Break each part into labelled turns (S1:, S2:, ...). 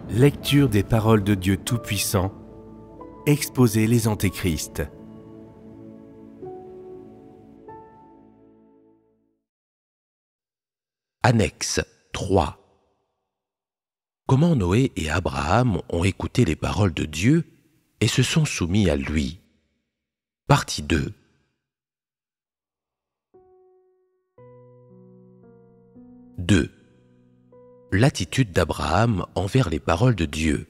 S1: Lecture des paroles de Dieu Tout-Puissant, exposer les antéchrists.
S2: Annexe 3. Comment Noé et Abraham ont écouté les paroles de Dieu et se sont soumis à lui. Partie 2. L'attitude d'Abraham envers les paroles de Dieu.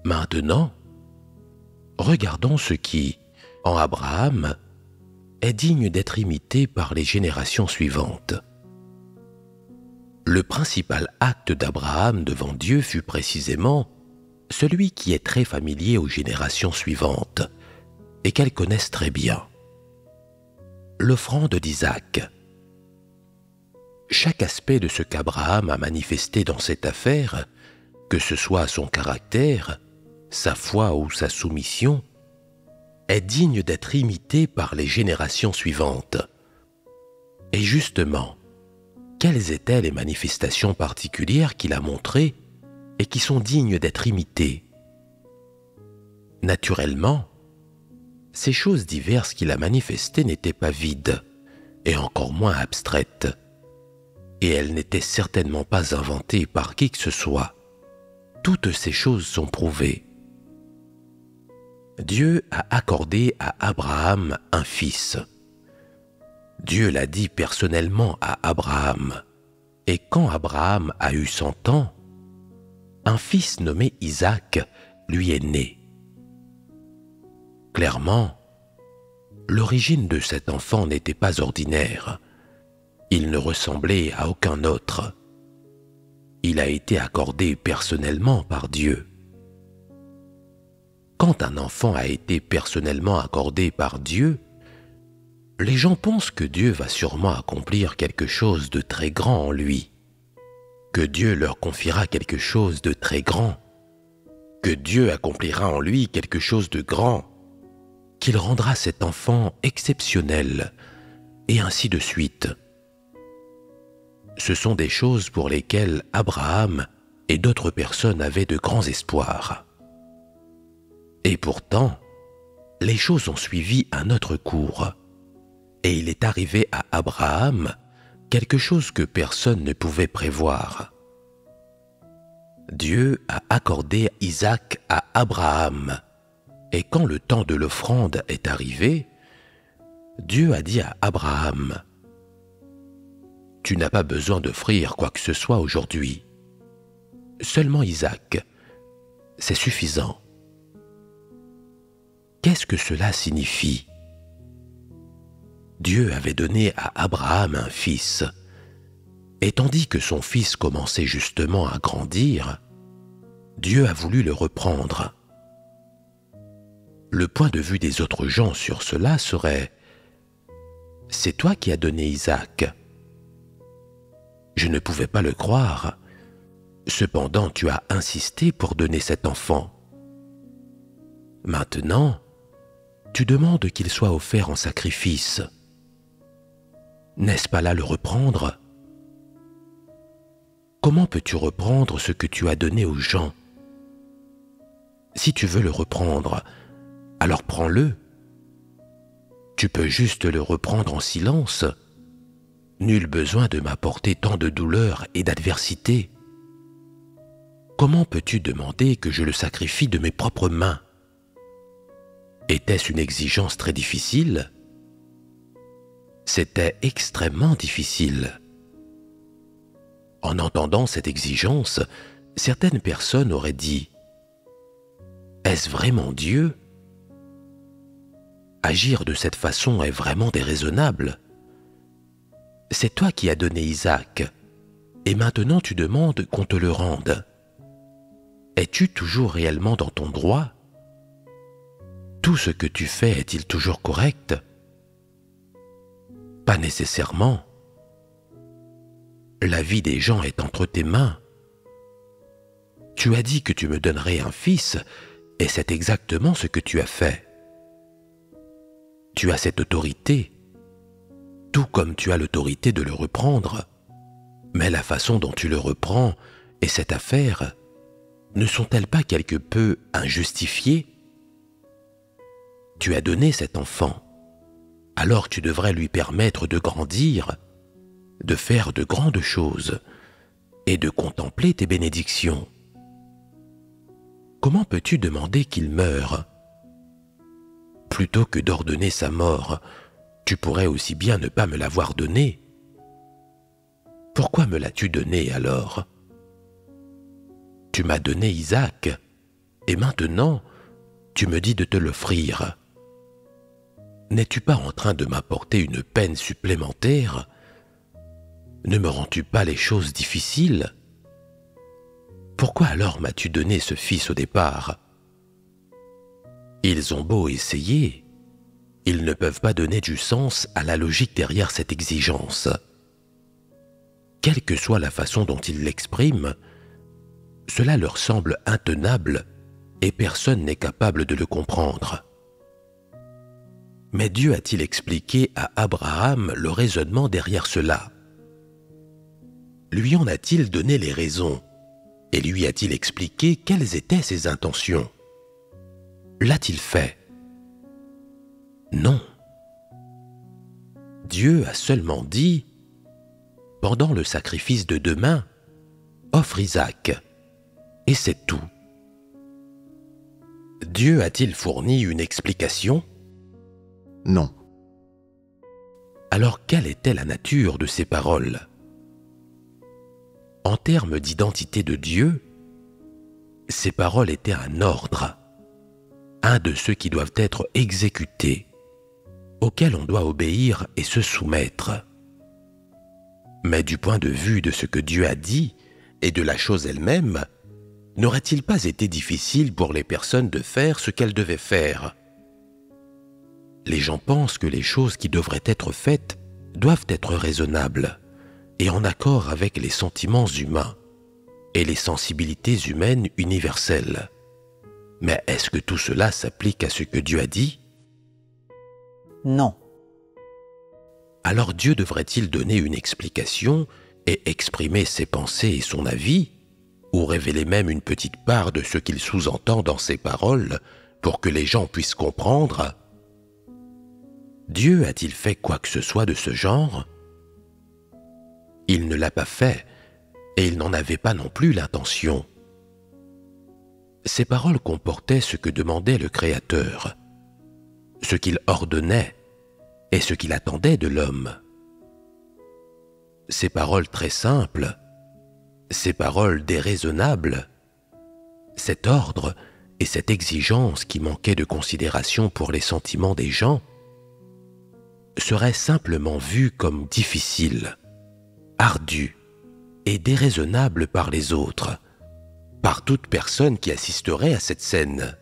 S2: Maintenant, regardons ce qui, en Abraham, est digne d'être imité par les générations suivantes. Le principal acte d'Abraham devant Dieu fut précisément celui qui est très familier aux générations suivantes et qu'elles connaissent très bien. L'offrande d'Isaac. Chaque aspect de ce qu'Abraham a manifesté dans cette affaire, que ce soit son caractère, sa foi ou sa soumission, est digne d'être imité par les générations suivantes. Et justement, quelles étaient les manifestations particulières qu'il a montrées et qui sont dignes d'être imitées? Naturellement, ces choses diverses qu'il a manifestées n'étaient pas vides, et encore moins abstraites, et elles n'étaient certainement pas inventées par qui que ce soit. Toutes ces choses sont prouvées. Dieu a accordé à Abraham un fils. Dieu l'a dit personnellement à Abraham. Et quand Abraham a eu 100 ans, un fils nommé Isaac lui est né. Clairement, l'origine de cet enfant n'était pas ordinaire. Il ne ressemblait à aucun autre. Il a été accordé personnellement par Dieu. Quand un enfant a été personnellement accordé par Dieu, les gens pensent que Dieu va sûrement accomplir quelque chose de très grand en lui, que Dieu leur confiera quelque chose de très grand, que Dieu accomplira en lui quelque chose de grand, qu'il rendra cet enfant exceptionnel, et ainsi de suite. Ce sont des choses pour lesquelles Abraham et d'autres personnes avaient de grands espoirs. Et pourtant, les choses ont suivi un autre cours, et il est arrivé à Abraham quelque chose que personne ne pouvait prévoir. Dieu a accordé Isaac à Abraham, et quand le temps de l'offrande est arrivé, Dieu a dit à Abraham: « Tu n'as pas besoin d'offrir quoi que ce soit aujourd'hui. Seulement Isaac, c'est suffisant. » Qu'est-ce que cela signifie? Dieu avait donné à Abraham un fils, et tandis que son fils commençait justement à grandir, Dieu a voulu le reprendre. Le point de vue des autres gens sur cela serait: « C'est toi qui as donné Isaac. » Je ne pouvais pas le croire. Cependant, tu as insisté pour donner cet enfant. Maintenant, tu demandes qu'il soit offert en sacrifice. N'est-ce pas là le reprendre? Comment peux-tu reprendre ce que tu as donné aux gens? Si tu veux le reprendre, alors prends-le. Tu peux juste le reprendre en silence. Nul besoin de m'apporter tant de douleur et d'adversité. Comment peux-tu demander que je le sacrifie de mes propres mains? Était-ce une exigence très difficile? C'était extrêmement difficile. En entendant cette exigence, certaines personnes auraient dit: « Est-ce vraiment Dieu? Agir de cette façon est vraiment déraisonnable. C'est toi qui as donné Isaac, et maintenant tu demandes qu'on te le rende. Es-tu toujours réellement dans ton droit? Tout ce que tu fais est-il toujours correct? Pas nécessairement. La vie des gens est entre tes mains. Tu as dit que tu me donnerais un fils, et c'est exactement ce que tu as fait. Tu as cette autorité, tout comme tu as l'autorité de le reprendre, mais la façon dont tu le reprends et cette affaire ne sont-elles pas quelque peu injustifiées? Tu as donné cet enfant, alors tu devrais lui permettre de grandir, de faire de grandes choses et de contempler tes bénédictions. Comment peux-tu demander qu'il meure? Plutôt que d'ordonner sa mort, tu pourrais aussi bien ne pas me l'avoir donné. Pourquoi me l'as-tu donné alors? Tu m'as donné Isaac, et maintenant, tu me dis de te l'offrir. N'es-tu pas en train de m'apporter une peine supplémentaire? Ne me rends-tu pas les choses difficiles? Pourquoi alors m'as-tu donné ce fils au départ? Ils ont beau essayer, ils ne peuvent pas donner du sens à la logique derrière cette exigence. Quelle que soit la façon dont ils l'expriment, cela leur semble intenable et personne n'est capable de le comprendre. Mais Dieu a-t-il expliqué à Abraham le raisonnement derrière cela? Lui en a-t-il donné les raisons et lui a-t-il expliqué quelles étaient ses intentions? L'a-t-il fait? Non. Dieu a seulement dit, pendant le sacrifice de demain, offre Isaac, et c'est tout. Dieu a-t-il fourni une explication?
S3: Non.
S2: Alors quelle était la nature de ces paroles? En termes d'identité de Dieu, ces paroles étaient un ordre, un de ceux qui doivent être exécutés, auxquels on doit obéir et se soumettre. Mais du point de vue de ce que Dieu a dit et de la chose elle-même, n'aurait-il pas été difficile pour les personnes de faire ce qu'elles devaient faire? Les gens pensent que les choses qui devraient être faites doivent être raisonnables et en accord avec les sentiments humains et les sensibilités humaines universelles. Mais est-ce que tout cela s'applique à ce que Dieu a dit?
S4: Non.
S2: Alors Dieu devrait-il donner une explication et exprimer ses pensées et son avis, ou révéler même une petite part de ce qu'il sous-entend dans ses paroles pour que les gens puissent comprendre? Dieu a-t-il fait quoi que ce soit de ce genre? Il ne l'a pas fait, et il n'en avait pas non plus l'intention. Ces paroles comportaient ce que demandait le Créateur, ce qu'il ordonnait et ce qu'il attendait de l'homme. Ces paroles très simples, ces paroles déraisonnables, cet ordre et cette exigence qui manquaient de considération pour les sentiments des gens, seraient simplement vus comme difficiles, ardus et déraisonnables par les autres, par toute personne qui assisterait à cette scène.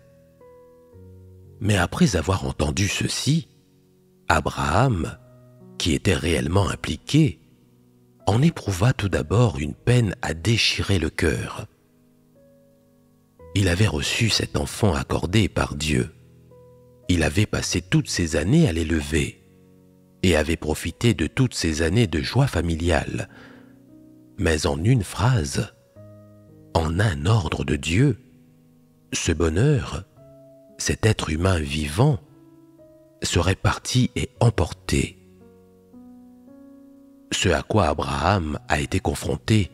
S2: Mais après avoir entendu ceci, Abraham, qui était réellement impliqué, en éprouva tout d'abord une peine à déchirer le cœur. Il avait reçu cet enfant accordé par Dieu. Il avait passé toutes ces années à l'élever et avait profité de toutes ces années de joie familiale. Mais en une phrase, en un ordre de Dieu, ce bonheur, cet être humain vivant, serait parti et emporté. Ce à quoi Abraham a été confronté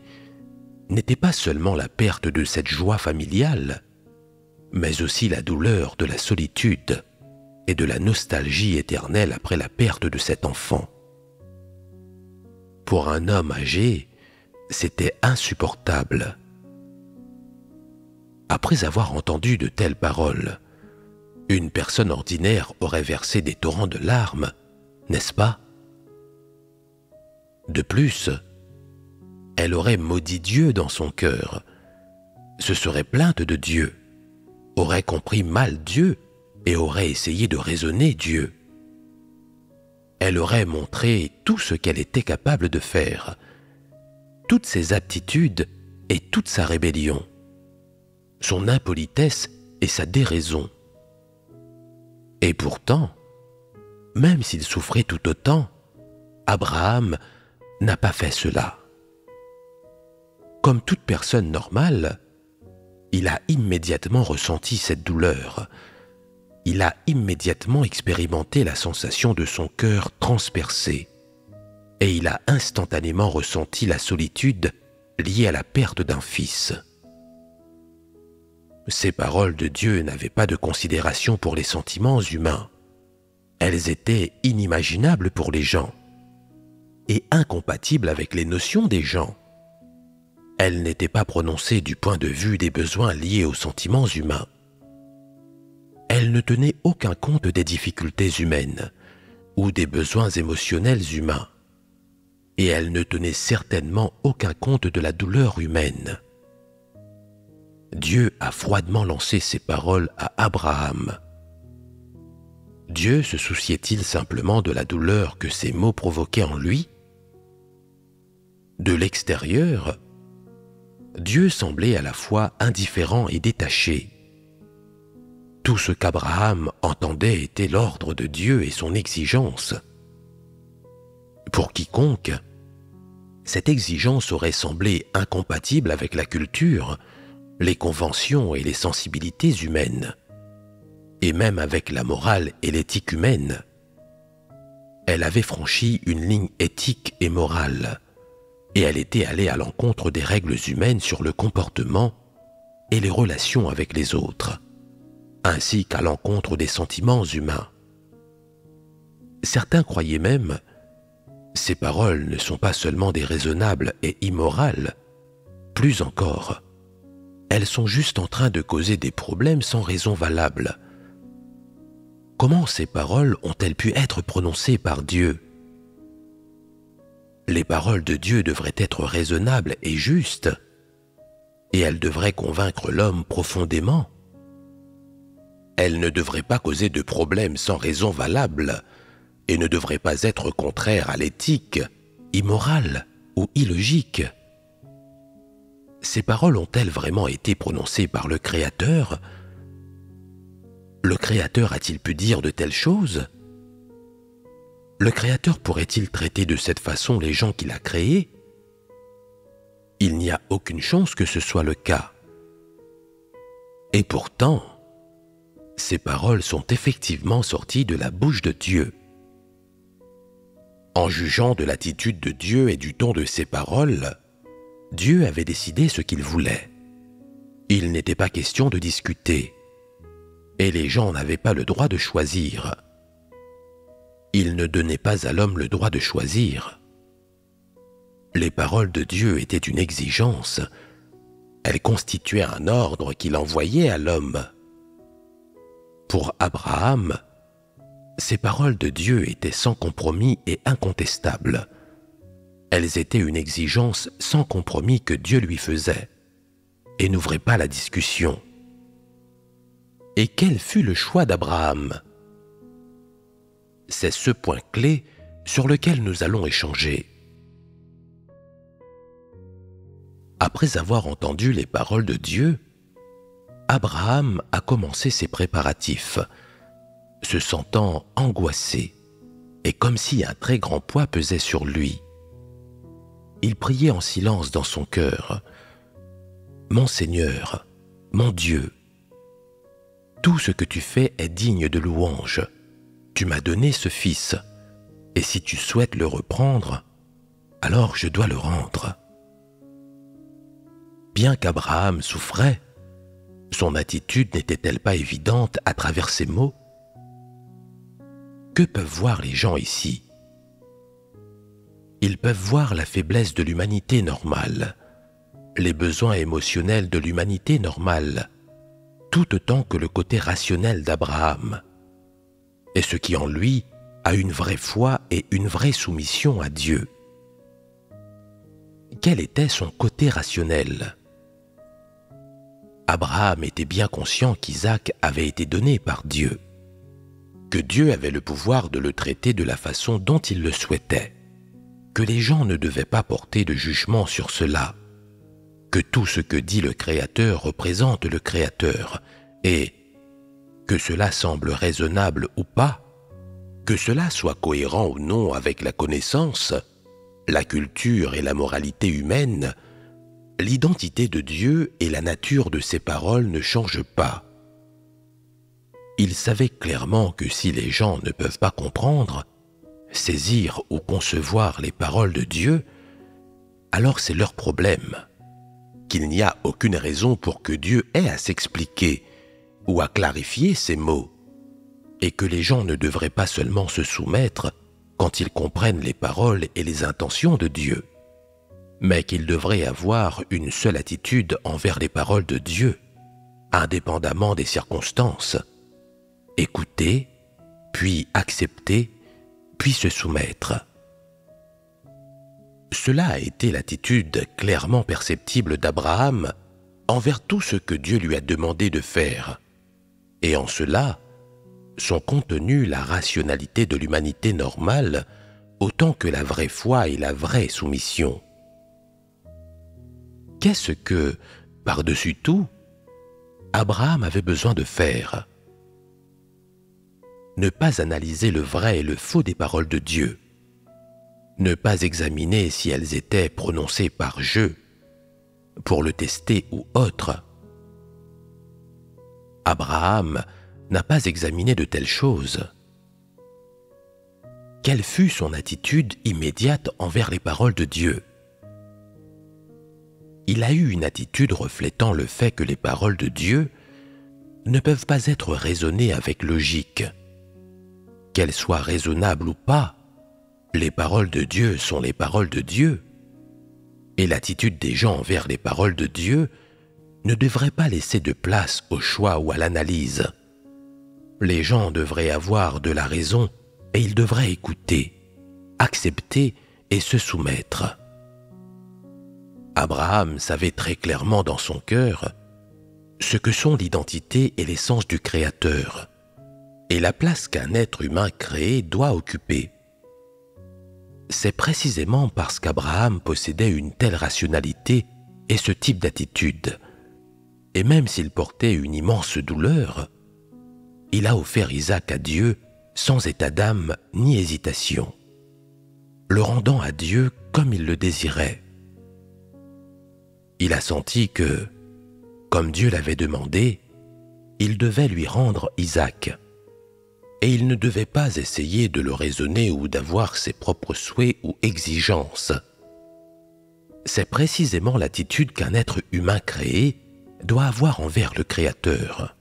S2: n'était pas seulement la perte de cette joie familiale, mais aussi la douleur de la solitude et de la nostalgie éternelle après la perte de cet enfant. Pour un homme âgé, c'était insupportable. Après avoir entendu de telles paroles, une personne ordinaire aurait versé des torrents de larmes, n'est-ce pas? De plus, elle aurait maudit Dieu dans son cœur, se serait plainte de Dieu, aurait compris mal Dieu et aurait essayé de raisonner Dieu. Elle aurait montré tout ce qu'elle était capable de faire, toutes ses aptitudes et toute sa rébellion, son impolitesse et sa déraison. Et pourtant, même s'il souffrait tout autant, Abraham n'a pas fait cela. comme toute personne normale, il a immédiatement ressenti cette douleur. Il a immédiatement expérimenté la sensation de son cœur transpercé. Et il a instantanément ressenti la solitude liée à la perte d'un fils. Ces paroles de Dieu n'avaient pas de considération pour les sentiments humains. Elles étaient inimaginables pour les gens et incompatibles avec les notions des gens. Elles n'étaient pas prononcées du point de vue des besoins liés aux sentiments humains. Elles ne tenaient aucun compte des difficultés humaines ou des besoins émotionnels humains. Et elles ne tenaient certainement aucun compte de la douleur humaine. Dieu a froidement lancé ces paroles à Abraham. Dieu se souciait-il simplement de la douleur que ces mots provoquaient en lui? De l'extérieur, Dieu semblait à la fois indifférent et détaché. Tout ce qu'Abraham entendait était l'ordre de Dieu et son exigence. Pour quiconque, cette exigence aurait semblé incompatible avec la culture, les conventions et les sensibilités humaines, et même avec la morale et l'éthique humaine. Elle avait franchi une ligne éthique et morale, et elle était allée à l'encontre des règles humaines sur le comportement et les relations avec les autres, ainsi qu'à l'encontre des sentiments humains. Certains croyaient même: ces paroles ne sont pas seulement déraisonnables et immorales, plus encore, elles sont juste en train de causer des problèmes sans raison valable. Comment ces paroles ont-elles pu être prononcées par Dieu? Les paroles de Dieu devraient être raisonnables et justes, et elles devraient convaincre l'homme profondément. Elles ne devraient pas causer de problèmes sans raison valable, et ne devraient pas être contraires à l'éthique, immorale ou illogique. Ces paroles ont-elles vraiment été prononcées par le Créateur? Le Créateur a-t-il pu dire de telles choses? Le Créateur pourrait-il traiter de cette façon les gens qu'il a créés? Il n'y a aucune chance que ce soit le cas. Et pourtant, ces paroles sont effectivement sorties de la bouche de Dieu. En jugeant de l'attitude de Dieu et du ton de ses paroles, Dieu avait décidé ce qu'il voulait. Il n'était pas question de discuter, et les gens n'avaient pas le droit de choisir. Il ne donnait pas à l'homme le droit de choisir. Les paroles de Dieu étaient une exigence. Elles constituaient un ordre qu'il envoyait à l'homme. Pour Abraham, ces paroles de Dieu étaient sans compromis et incontestables. Elles étaient une exigence sans compromis que Dieu lui faisait et n'ouvraient pas la discussion. Et quel fut le choix d'Abraham? C'est ce point clé sur lequel nous allons échanger. Après avoir entendu les paroles de Dieu, Abraham a commencé ses préparatifs, se sentant angoissé et comme si un très grand poids pesait sur lui. Il priait en silence dans son cœur. « Mon Seigneur, mon Dieu, tout ce que tu fais est digne de louange. Tu m'as donné ce fils, et si tu souhaites le reprendre, alors je dois le rendre. » Bien qu'Abraham souffrait, son attitude n'était-elle pas évidente à travers ces mots? Que peuvent voir les gens ici? Ils peuvent voir la faiblesse de l'humanité normale, les besoins émotionnels de l'humanité normale, tout autant que le côté rationnel d'Abraham, et ce qui en lui a une vraie foi et une vraie soumission à Dieu. Quel était son côté rationnel? Abraham était bien conscient qu'Isaac avait été donné par Dieu, que Dieu avait le pouvoir de le traiter de la façon dont il le souhaitait, que les gens ne devaient pas porter de jugement sur cela, que tout ce que dit le Créateur représente le Créateur, et que cela semble raisonnable ou pas, que cela soit cohérent ou non avec la connaissance, la culture et la moralité humaine, l'identité de Dieu et la nature de ses paroles ne changent pas. Il savait clairement que si les gens ne peuvent pas comprendre, saisir ou concevoir les paroles de Dieu, alors c'est leur problème, qu'il n'y a aucune raison pour que Dieu ait à s'expliquer ou à clarifier ses mots, et que les gens ne devraient pas seulement se soumettre quand ils comprennent les paroles et les intentions de Dieu, mais qu'ils devraient avoir une seule attitude envers les paroles de Dieu, indépendamment des circonstances, écouter, puis accepter, puis se soumettre. Cela a été l'attitude clairement perceptible d'Abraham envers tout ce que Dieu lui a demandé de faire, et en cela sont contenues la rationalité de l'humanité normale autant que la vraie foi et la vraie soumission. Qu'est-ce que, par-dessus tout, Abraham avait besoin de faire? Ne pas analyser le vrai et le faux des paroles de Dieu, ne pas examiner si elles étaient prononcées par jeu, pour le tester ou autre. Abraham n'a pas examiné de telles choses. Quelle fut son attitude immédiate envers les paroles de Dieu? Il a eu une attitude reflétant le fait que les paroles de Dieu ne peuvent pas être raisonnées avec logique. Qu'elles soient raisonnables ou pas, les paroles de Dieu sont les paroles de Dieu, et l'attitude des gens envers les paroles de Dieu ne devrait pas laisser de place au choix ou à l'analyse. Les gens devraient avoir de la raison et ils devraient écouter, accepter et se soumettre. Abraham savait très clairement dans son cœur ce que sont l'identité et l'essence du Créateur, et la place qu'un être humain créé doit occuper. C'est précisément parce qu'Abraham possédait une telle rationalité et ce type d'attitude, et même s'il portait une immense douleur, il a offert Isaac à Dieu sans état d'âme ni hésitation, le rendant à Dieu comme il le désirait. Il a senti que, comme Dieu l'avait demandé, il devait lui rendre Isaac, et il ne devait pas essayer de le raisonner ou d'avoir ses propres souhaits ou exigences. C'est précisément l'attitude qu'un être humain créé doit avoir envers le Créateur.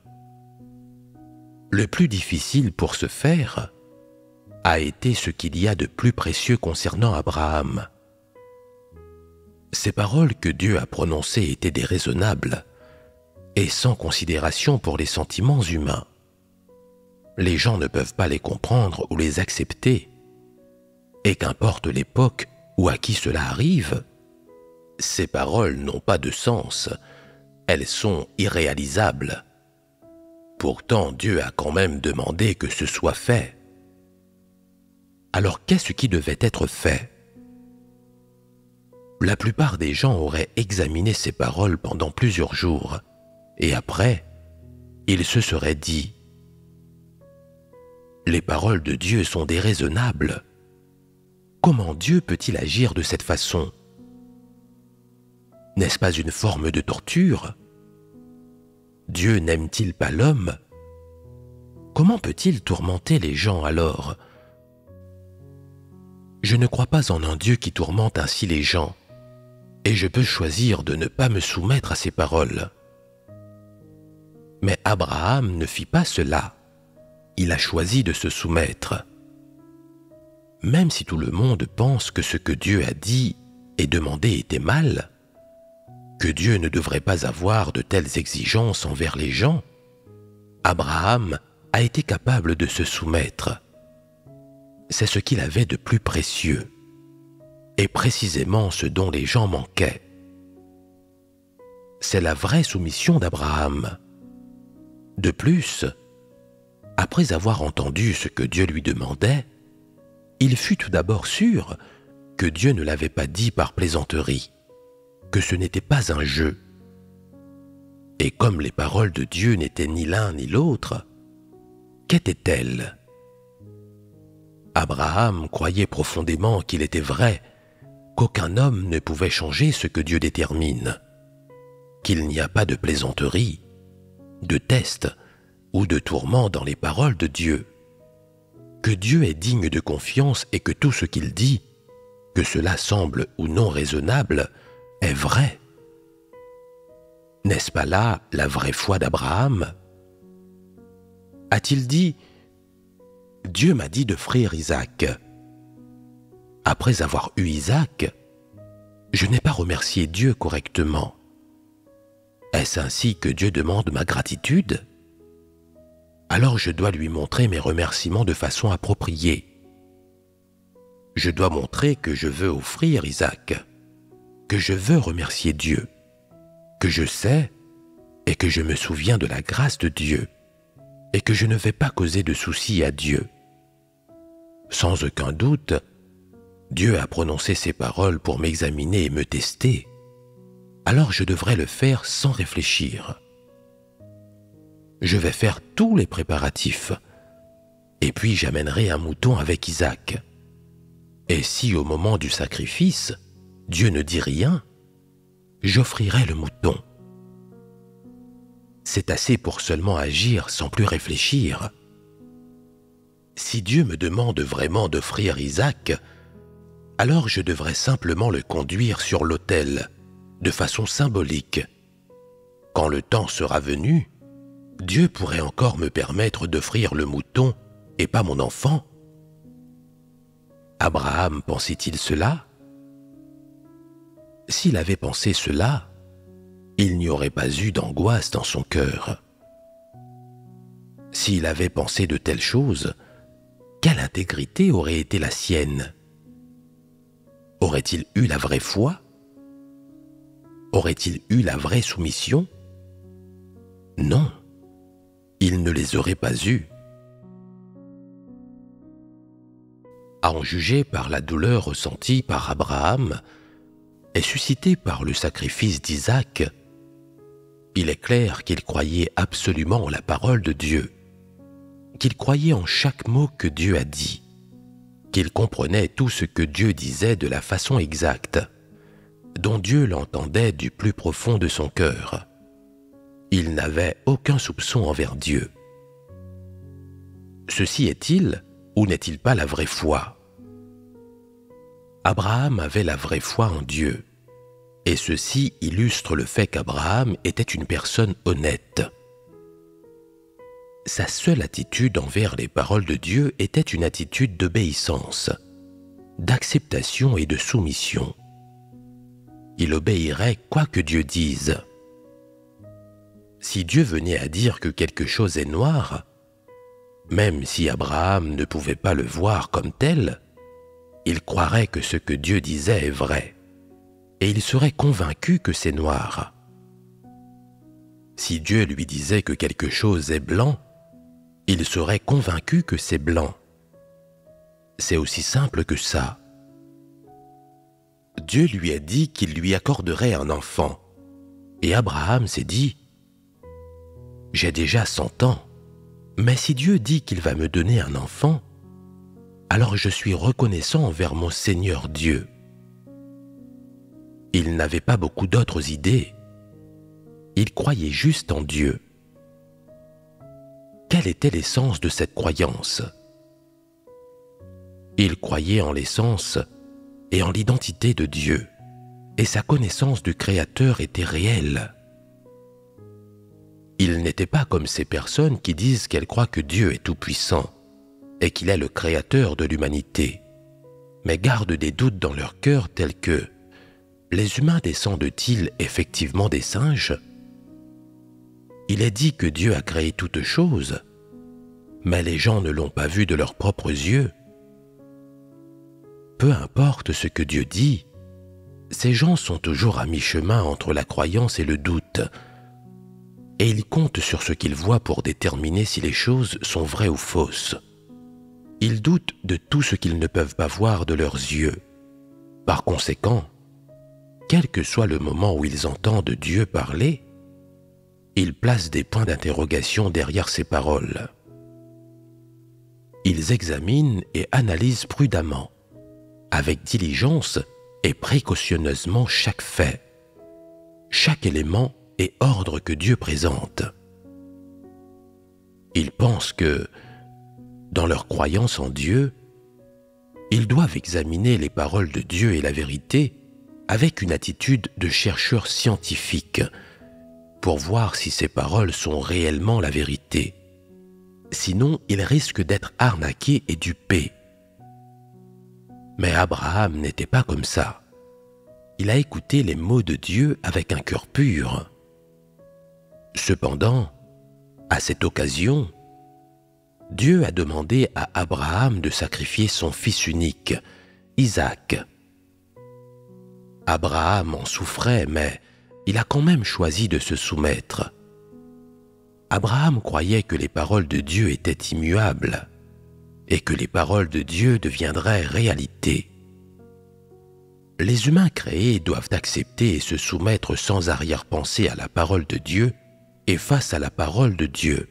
S2: Le plus difficile pour ce faire a été ce qu'il y a de plus précieux concernant Abraham. Ces paroles que Dieu a prononcées étaient déraisonnables et sans considération pour les sentiments humains. Les gens ne peuvent pas les comprendre ou les accepter. Et qu'importe l'époque ou à qui cela arrive, ces paroles n'ont pas de sens, elles sont irréalisables. Pourtant, Dieu a quand même demandé que ce soit fait. Alors qu'est-ce qui devait être fait? La plupart des gens auraient examiné ces paroles pendant plusieurs jours, et après, ils se seraient dit: les paroles de Dieu sont déraisonnables. Comment Dieu peut-il agir de cette façon? N'est-ce pas une forme de torture? Dieu n'aime-t-il pas l'homme? Comment peut-il tourmenter les gens alors? Je ne crois pas en un Dieu qui tourmente ainsi les gens, et je peux choisir de ne pas me soumettre à ses paroles. Mais Abraham ne fit pas cela. Il a choisi de se soumettre. Même si tout le monde pense que ce que Dieu a dit et demandé était mal, que Dieu ne devrait pas avoir de telles exigences envers les gens, Abraham a été capable de se soumettre. C'est ce qu'il avait de plus précieux, et précisément ce dont les gens manquaient. C'est la vraie soumission d'Abraham. De plus, après avoir entendu ce que Dieu lui demandait, il fut tout d'abord sûr que Dieu ne l'avait pas dit par plaisanterie, que ce n'était pas un jeu. Et comme les paroles de Dieu n'étaient ni l'un ni l'autre, qu'étaient-elles? Abraham croyait profondément qu'il était vrai qu'aucun homme ne pouvait changer ce que Dieu détermine, qu'il n'y a pas de plaisanterie, de test ou de tourment dans les paroles de Dieu, que Dieu est digne de confiance et que tout ce qu'il dit, que cela semble ou non raisonnable, est vrai. N'est-ce pas là la vraie foi d'Abraham? A-t-il dit « Dieu m'a dit d'offrir Isaac ». Après avoir eu Isaac, je n'ai pas remercié Dieu correctement. Est-ce ainsi que Dieu demande ma gratitude? Alors je dois lui montrer mes remerciements de façon appropriée. Je dois montrer que je veux offrir Isaac, que je veux remercier Dieu, que je sais et que je me souviens de la grâce de Dieu et que je ne vais pas causer de soucis à Dieu. Sans aucun doute, Dieu a prononcé ces paroles pour m'examiner et me tester, alors je devrais le faire sans réfléchir. Je vais faire tous les préparatifs, et puis j'amènerai un mouton avec Isaac. Et si au moment du sacrifice, Dieu ne dit rien, j'offrirai le mouton. C'est assez pour seulement agir sans plus réfléchir. Si Dieu me demande vraiment d'offrir Isaac, alors je devrais simplement le conduire sur l'autel, de façon symbolique. Quand le temps sera venu, Dieu pourrait encore me permettre d'offrir le mouton et pas mon enfant. Abraham pensait-il cela? S'il avait pensé cela, il n'y aurait pas eu d'angoisse dans son cœur. S'il avait pensé de telles choses, quelle intégrité aurait été la sienne? Aurait-il eu la vraie foi? Aurait-il eu la vraie soumission? Non, il ne les aurait pas eus. À en juger par la douleur ressentie par Abraham et suscitée par le sacrifice d'Isaac, il est clair qu'il croyait absolument en la parole de Dieu, qu'il croyait en chaque mot que Dieu a dit, qu'il comprenait tout ce que Dieu disait de la façon exacte, dont Dieu l'entendait du plus profond de son cœur. Il n'avait aucun soupçon envers Dieu. Ceci est-il ou n'est-il pas la vraie foi? Abraham avait la vraie foi en Dieu, et ceci illustre le fait qu'Abraham était une personne honnête. Sa seule attitude envers les paroles de Dieu était une attitude d'obéissance, d'acceptation et de soumission. Il obéirait quoi que Dieu dise. Si Dieu venait à dire que quelque chose est noir, même si Abraham ne pouvait pas le voir comme tel, il croirait que ce que Dieu disait est vrai, et il serait convaincu que c'est noir. Si Dieu lui disait que quelque chose est blanc, il serait convaincu que c'est blanc. C'est aussi simple que ça. Dieu lui a dit qu'il lui accorderait un enfant, et Abraham s'est dit « J'ai déjà 100 ans, mais si Dieu dit qu'il va me donner un enfant, alors je suis reconnaissant envers mon Seigneur Dieu. » Il n'avait pas beaucoup d'autres idées. Il croyait juste en Dieu. Quelle était l'essence de cette croyance? Il croyait en l'essence et en l'identité de Dieu, et sa connaissance du Créateur était réelle. Il n'était pas comme ces personnes qui disent qu'elles croient que Dieu est tout-puissant et qu'il est le Créateur de l'humanité, mais gardent des doutes dans leur cœur tels que « Les humains descendent-ils effectivement des singes ?» Il est dit que Dieu a créé toutes choses, mais les gens ne l'ont pas vu de leurs propres yeux. Peu importe ce que Dieu dit, ces gens sont toujours à mi-chemin entre la croyance et le doute, et ils comptent sur ce qu'ils voient pour déterminer si les choses sont vraies ou fausses. Ils doutent de tout ce qu'ils ne peuvent pas voir de leurs yeux. Par conséquent, quel que soit le moment où ils entendent Dieu parler, ils placent des points d'interrogation derrière ses paroles. Ils examinent et analysent prudemment, avec diligence et précautionneusement chaque fait, chaque élément et ordre que Dieu présente. Ils pensent que, dans leur croyance en Dieu, ils doivent examiner les paroles de Dieu et la vérité avec une attitude de chercheur scientifique pour voir si ces paroles sont réellement la vérité. Sinon, ils risquent d'être arnaqués et dupés. Mais Abraham n'était pas comme ça. Il a écouté les mots de Dieu avec un cœur pur. Cependant, à cette occasion, Dieu a demandé à Abraham de sacrifier son fils unique, Isaac. Abraham en souffrait, mais il a quand même choisi de se soumettre. Abraham croyait que les paroles de Dieu étaient immuables et que les paroles de Dieu deviendraient réalité. Les humains créés doivent accepter et se soumettre sans arrière-pensée à la parole de Dieu et face à la parole de Dieu.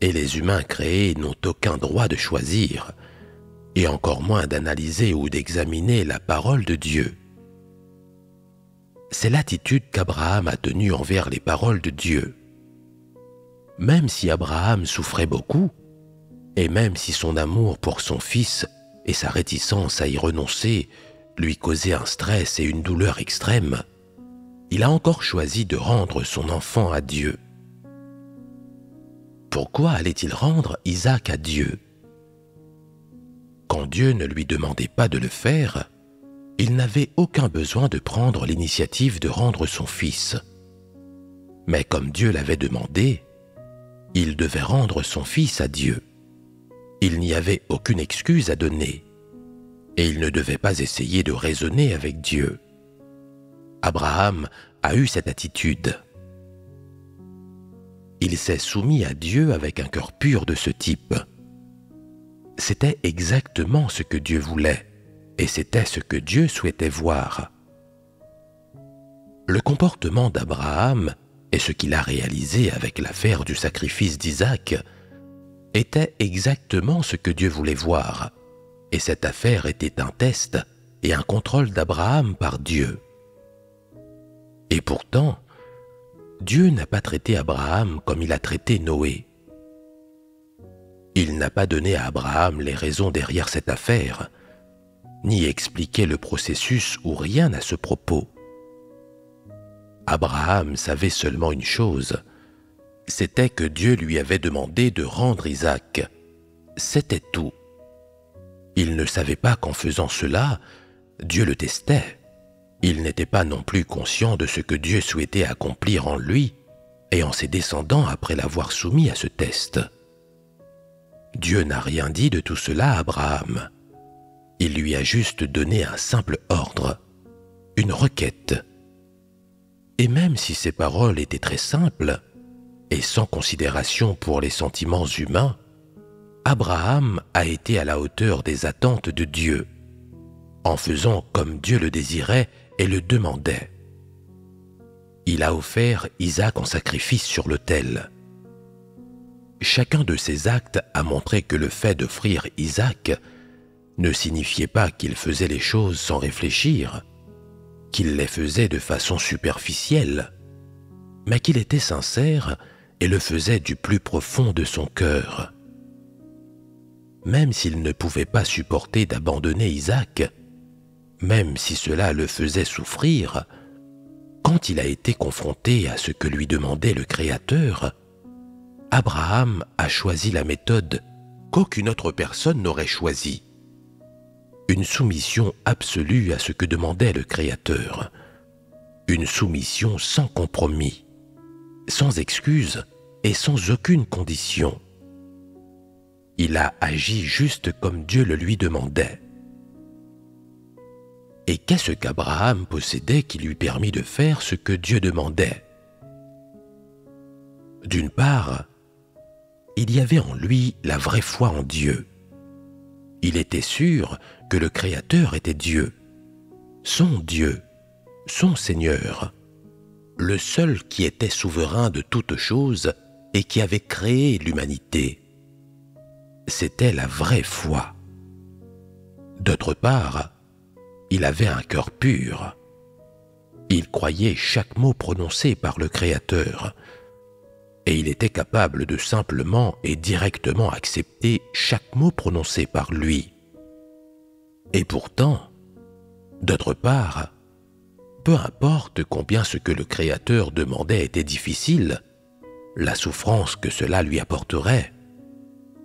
S2: Et les humains créés n'ont aucun droit de choisir, et encore moins d'analyser ou d'examiner la parole de Dieu. C'est l'attitude qu'Abraham a tenue envers les paroles de Dieu. Même si Abraham souffrait beaucoup, et même si son amour pour son fils et sa réticence à y renoncer lui causaient un stress et une douleur extrême, il a encore choisi de rendre son enfant à Dieu. Pourquoi allait-il rendre Isaac à Dieu? Quand Dieu ne lui demandait pas de le faire, il n'avait aucun besoin de prendre l'initiative de rendre son fils. Mais comme Dieu l'avait demandé, il devait rendre son fils à Dieu. Il n'y avait aucune excuse à donner, et il ne devait pas essayer de raisonner avec Dieu. Abraham a eu cette attitude. Il s'est soumis à Dieu avec un cœur pur de ce type. C'était exactement ce que Dieu voulait, et c'était ce que Dieu souhaitait voir. Le comportement d'Abraham et ce qu'il a réalisé avec l'affaire du sacrifice d'Isaac était exactement ce que Dieu voulait voir, et cette affaire était un test et un contrôle d'Abraham par Dieu. Et pourtant, Dieu n'a pas traité Abraham comme il a traité Noé. Il n'a pas donné à Abraham les raisons derrière cette affaire, ni expliqué le processus ou rien à ce propos. Abraham savait seulement une chose, c'était que Dieu lui avait demandé de rendre Isaac. C'était tout. Il ne savait pas qu'en faisant cela, Dieu le testait. Il n'était pas non plus conscient de ce que Dieu souhaitait accomplir en lui et en ses descendants après l'avoir soumis à ce test. Dieu n'a rien dit de tout cela à Abraham. Il lui a juste donné un simple ordre, une requête. Et même si ces paroles étaient très simples et sans considération pour les sentiments humains, Abraham a été à la hauteur des attentes de Dieu, en faisant comme Dieu le désirait et le demandait. Il a offert Isaac en sacrifice sur l'autel. Chacun de ces actes a montré que le fait d'offrir Isaac ne signifiait pas qu'il faisait les choses sans réfléchir, qu'il les faisait de façon superficielle, mais qu'il était sincère et le faisait du plus profond de son cœur. Même s'il ne pouvait pas supporter d'abandonner Isaac, même si cela le faisait souffrir, quand il a été confronté à ce que lui demandait le Créateur, Abraham a choisi la méthode qu'aucune autre personne n'aurait choisie. Une soumission absolue à ce que demandait le Créateur. Une soumission sans compromis, sans excuse et sans aucune condition. Il a agi juste comme Dieu le lui demandait. Et qu'est-ce qu'Abraham possédait qui lui permit de faire ce que Dieu demandait? D'une part, il y avait en lui la vraie foi en Dieu. Il était sûr que le Créateur était Dieu, son Seigneur, le seul qui était souverain de toutes choses et qui avait créé l'humanité. C'était la vraie foi. D'autre part, il avait un cœur pur. Il croyait chaque mot prononcé par le Créateur, et il était capable de simplement et directement accepter chaque mot prononcé par lui. Et pourtant, d'autre part, peu importe combien ce que le Créateur demandait était difficile, la souffrance que cela lui apporterait,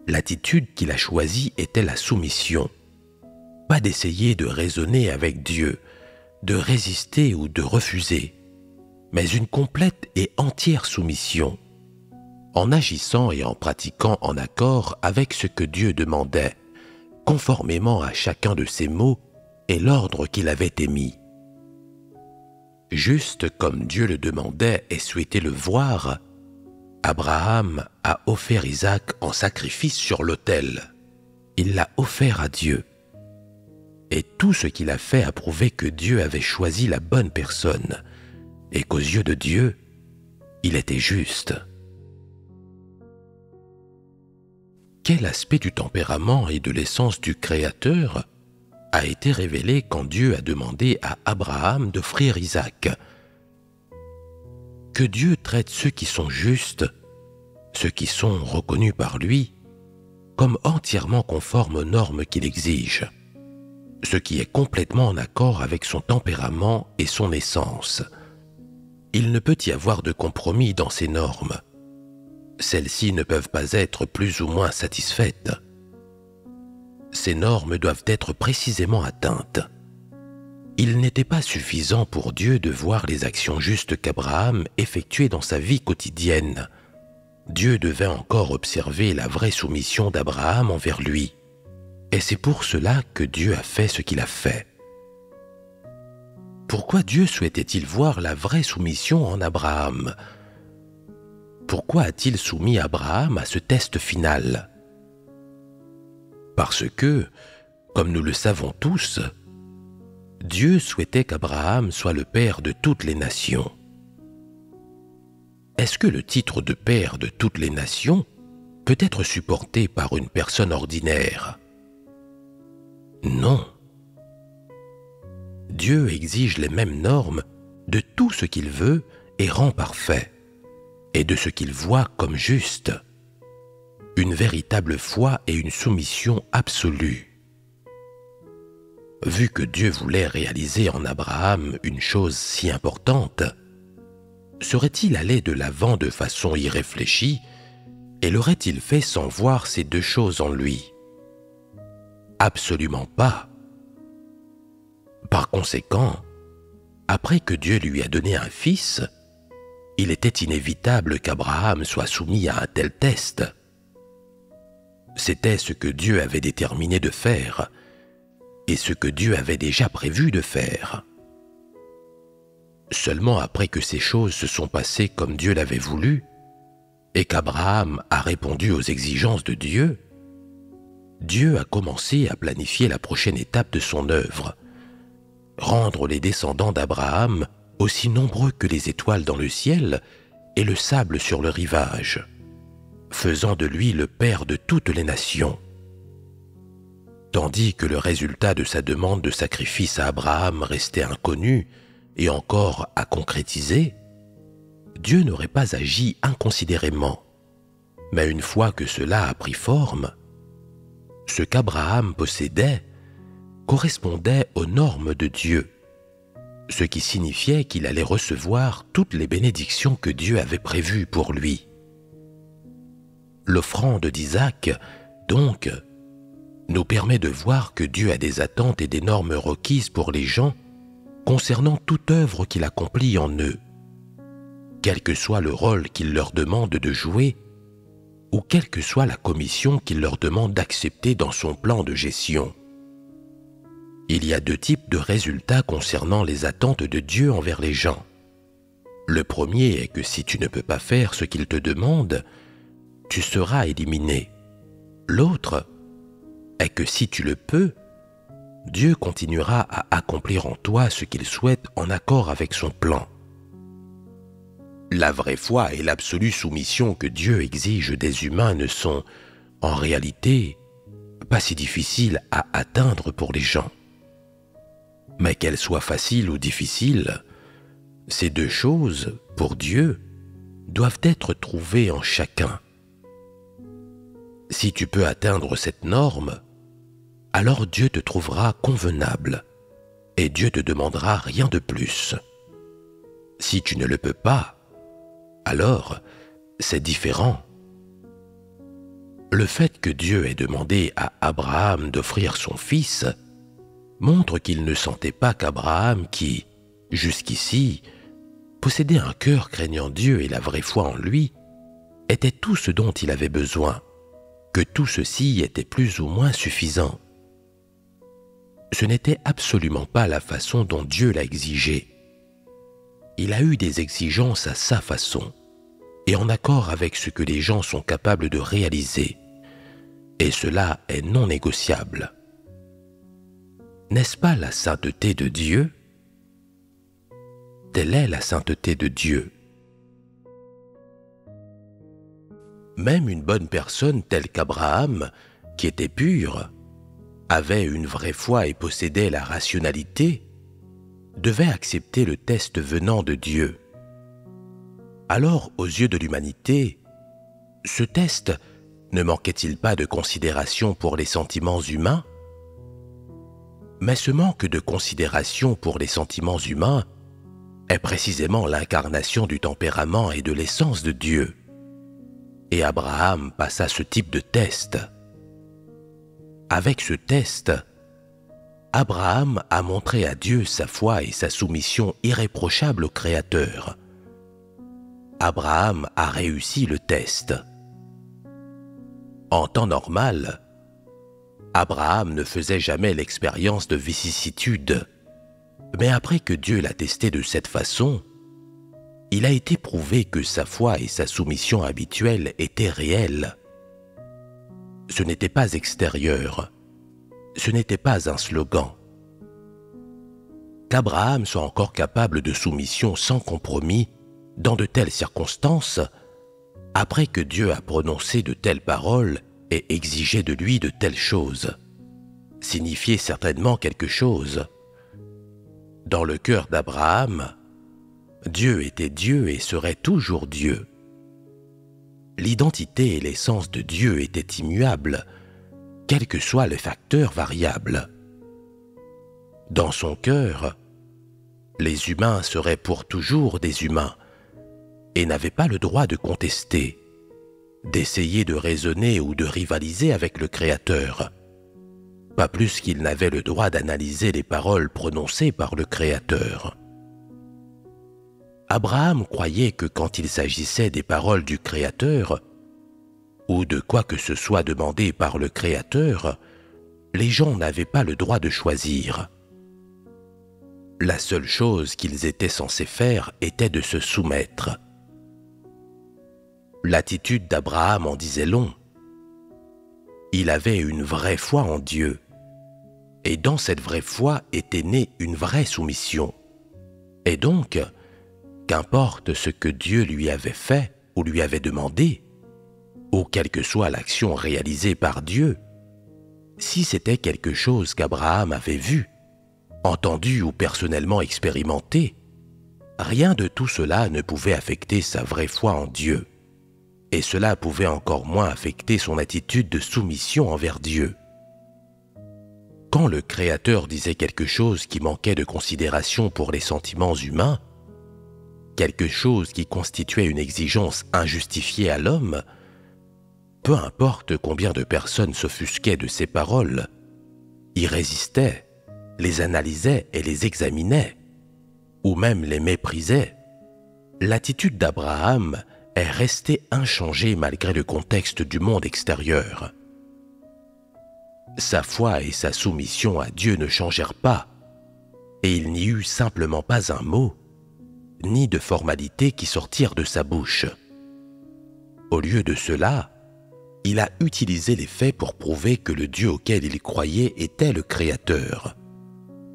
S2: l'attitude qu'il a choisie était la soumission. Pas d'essayer de raisonner avec Dieu, de résister ou de refuser, mais une complète et entière soumission, en agissant et en pratiquant en accord avec ce que Dieu demandait, conformément à chacun de ses mots et l'ordre qu'il avait émis. Juste comme Dieu le demandait et souhaitait le voir, Abraham a offert Isaac en sacrifice sur l'autel. Il l'a offert à Dieu. Et tout ce qu'il a fait a prouvé que Dieu avait choisi la bonne personne et qu'aux yeux de Dieu, il était juste. Quel aspect du tempérament et de l'essence du Créateur a été révélé quand Dieu a demandé à Abraham d'offrir Isaac? Que Dieu traite ceux qui sont justes, ceux qui sont reconnus par lui, comme entièrement conformes aux normes qu'il exige, ce qui est complètement en accord avec son tempérament et son essence. Il ne peut y avoir de compromis dans ces normes. Celles-ci ne peuvent pas être plus ou moins satisfaites. Ces normes doivent être précisément atteintes. Il n'était pas suffisant pour Dieu de voir les actions justes qu'Abraham effectuait dans sa vie quotidienne. Dieu devait encore observer la vraie soumission d'Abraham envers lui. Et c'est pour cela que Dieu a fait ce qu'il a fait. Pourquoi Dieu souhaitait-il voir la vraie soumission en Abraham? Pourquoi a-t-il soumis Abraham à ce test final? Parce que, comme nous le savons tous, Dieu souhaitait qu'Abraham soit le père de toutes les nations. Est-ce que le titre de père de toutes les nations peut être supporté par une personne ordinaire? Non. Dieu exige les mêmes normes de tout ce qu'il veut et rend parfait, et de ce qu'il voit comme juste. Une véritable foi et une soumission absolue. Vu que Dieu voulait réaliser en Abraham une chose si importante, serait-il allé de l'avant de façon irréfléchie et l'aurait-il fait sans voir ces deux choses en lui? Absolument pas. Par conséquent, après que Dieu lui a donné un fils, il était inévitable qu'Abraham soit soumis à un tel test. C'était ce que Dieu avait déterminé de faire et ce que Dieu avait déjà prévu de faire. Seulement après que ces choses se sont passées comme Dieu l'avait voulu et qu'Abraham a répondu aux exigences de Dieu, Dieu a commencé à planifier la prochaine étape de son œuvre, rendre les descendants d'Abraham aussi nombreux que les étoiles dans le ciel et le sable sur le rivage, faisant de lui le père de toutes les nations. Tandis que le résultat de sa demande de sacrifice à Abraham restait inconnu et encore à concrétiser, Dieu n'aurait pas agi inconsidérément. Mais une fois que cela a pris forme, ce qu'Abraham possédait correspondait aux normes de Dieu, ce qui signifiait qu'il allait recevoir toutes les bénédictions que Dieu avait prévues pour lui. L'offrande d'Isaac, donc, nous permet de voir que Dieu a des attentes et des normes requises pour les gens concernant toute œuvre qu'il accomplit en eux, quel que soit le rôle qu'il leur demande de jouer ou quelle que soit la commission qu'il leur demande d'accepter dans son plan de gestion. Il y a deux types de résultats concernant les attentes de Dieu envers les gens. Le premier est que si tu ne peux pas faire ce qu'il te demande, tu seras éliminé. L'autre est que si tu le peux, Dieu continuera à accomplir en toi ce qu'il souhaite en accord avec son plan. La vraie foi et l'absolue soumission que Dieu exige des humains ne sont, en réalité, pas si difficiles à atteindre pour les gens. Mais qu'elles soient faciles ou difficiles, ces deux choses, pour Dieu, doivent être trouvées en chacun. Si tu peux atteindre cette norme, alors Dieu te trouvera convenable et Dieu te demandera rien de plus. Si tu ne le peux pas, alors c'est différent. Le fait que Dieu ait demandé à Abraham d'offrir son fils montre qu'il ne sentait pas qu'Abraham, qui, jusqu'ici, possédait un cœur craignant Dieu et la vraie foi en lui, était tout ce dont il avait besoin, que tout ceci était plus ou moins suffisant. Ce n'était absolument pas la façon dont Dieu l'a exigé. Il a eu des exigences à sa façon, et en accord avec ce que les gens sont capables de réaliser, et cela est non négociable. N'est-ce pas la sainteté de Dieu? Telle est la sainteté de Dieu. Même une bonne personne telle qu'Abraham, qui était pur, avait une vraie foi et possédait la rationalité, devait accepter le test venant de Dieu. Alors, aux yeux de l'humanité, ce test ne manquait-il pas de considération pour les sentiments humains? Mais ce manque de considération pour les sentiments humains est précisément l'incarnation du tempérament et de l'essence de Dieu. Et Abraham passa ce type de test. Avec ce test, Abraham a montré à Dieu sa foi et sa soumission irréprochable au Créateur. Abraham a réussi le test. En temps normal, Abraham ne faisait jamais l'expérience de vicissitudes, mais après que Dieu l'a testé de cette façon, il a été prouvé que sa foi et sa soumission habituelle étaient réelles. Ce n'était pas extérieur, ce n'était pas un slogan. Qu'Abraham soit encore capable de soumission sans compromis dans de telles circonstances, après que Dieu a prononcé de telles paroles et exigé de lui de telles choses, signifiait certainement quelque chose. Dans le cœur d'Abraham, Dieu était Dieu et serait toujours Dieu. L'identité et l'essence de Dieu étaient immuables, quels que soient les facteurs variables. Dans son cœur, les humains seraient pour toujours des humains et n'avaient pas le droit de contester, d'essayer de raisonner ou de rivaliser avec le Créateur, pas plus qu'ils n'avaient le droit d'analyser les paroles prononcées par le Créateur. Abraham croyait que quand il s'agissait des paroles du Créateur, ou de quoi que ce soit demandé par le Créateur, les gens n'avaient pas le droit de choisir. La seule chose qu'ils étaient censés faire était de se soumettre. L'attitude d'Abraham en disait long. Il avait une vraie foi en Dieu, et dans cette vraie foi était née une vraie soumission. Et donc, qu'importe ce que Dieu lui avait fait ou lui avait demandé, ou quelle que soit l'action réalisée par Dieu, si c'était quelque chose qu'Abraham avait vu, entendu ou personnellement expérimenté, rien de tout cela ne pouvait affecter sa vraie foi en Dieu, et cela pouvait encore moins affecter son attitude de soumission envers Dieu. Quand le Créateur disait quelque chose qui manquait de considération pour les sentiments humains, quelque chose qui constituait une exigence injustifiée à l'homme, peu importe combien de personnes s'offusquaient de ces paroles, y résistaient, les analysaient et les examinaient, ou même les méprisaient, l'attitude d'Abraham est restée inchangée malgré le contexte du monde extérieur. Sa foi et sa soumission à Dieu ne changèrent pas, et il n'y eut simplement pas un mot, ni de formalités qui sortirent de sa bouche. Au lieu de cela, il a utilisé les faits pour prouver que le Dieu auquel il croyait était le Créateur,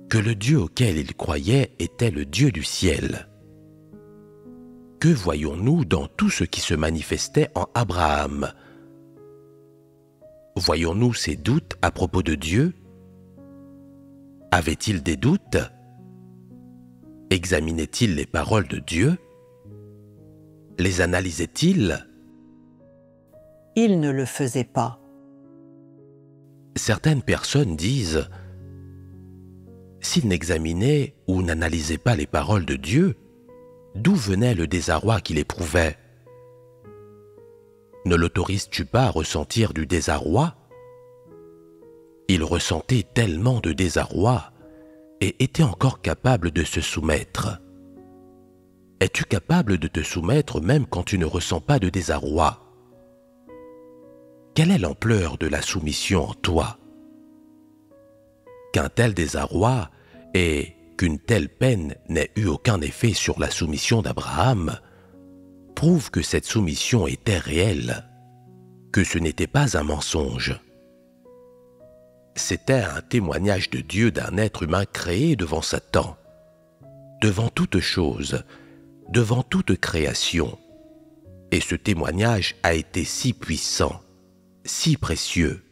S2: que le Dieu auquel il croyait était le Dieu du ciel. Que voyons-nous dans tout ce qui se manifestait en Abraham? Voyons-nous ses doutes à propos de Dieu? Avait-il des doutes? Examinait-il les paroles de Dieu? Les analysait-il?
S4: Il ne le faisait pas.
S2: Certaines personnes disent: s'il n'examinait ou n'analysait pas les paroles de Dieu, d'où venait le désarroi qu'il éprouvait? Ne l'autorises-tu pas à ressentir du désarroi? Il ressentait tellement de désarroi et était encore capable de se soumettre. Es-tu capable de te soumettre même quand tu ne ressens pas de désarroi? Quelle est l'ampleur de la soumission en toi? Qu'un tel désarroi et qu'une telle peine n'ait eu aucun effet sur la soumission d'Abraham prouve que cette soumission était réelle, que ce n'était pas un mensonge. C'était un témoignage de Dieu d'un être humain créé devant Satan, devant toute chose, devant toute création. Et ce témoignage a été si puissant, si précieux,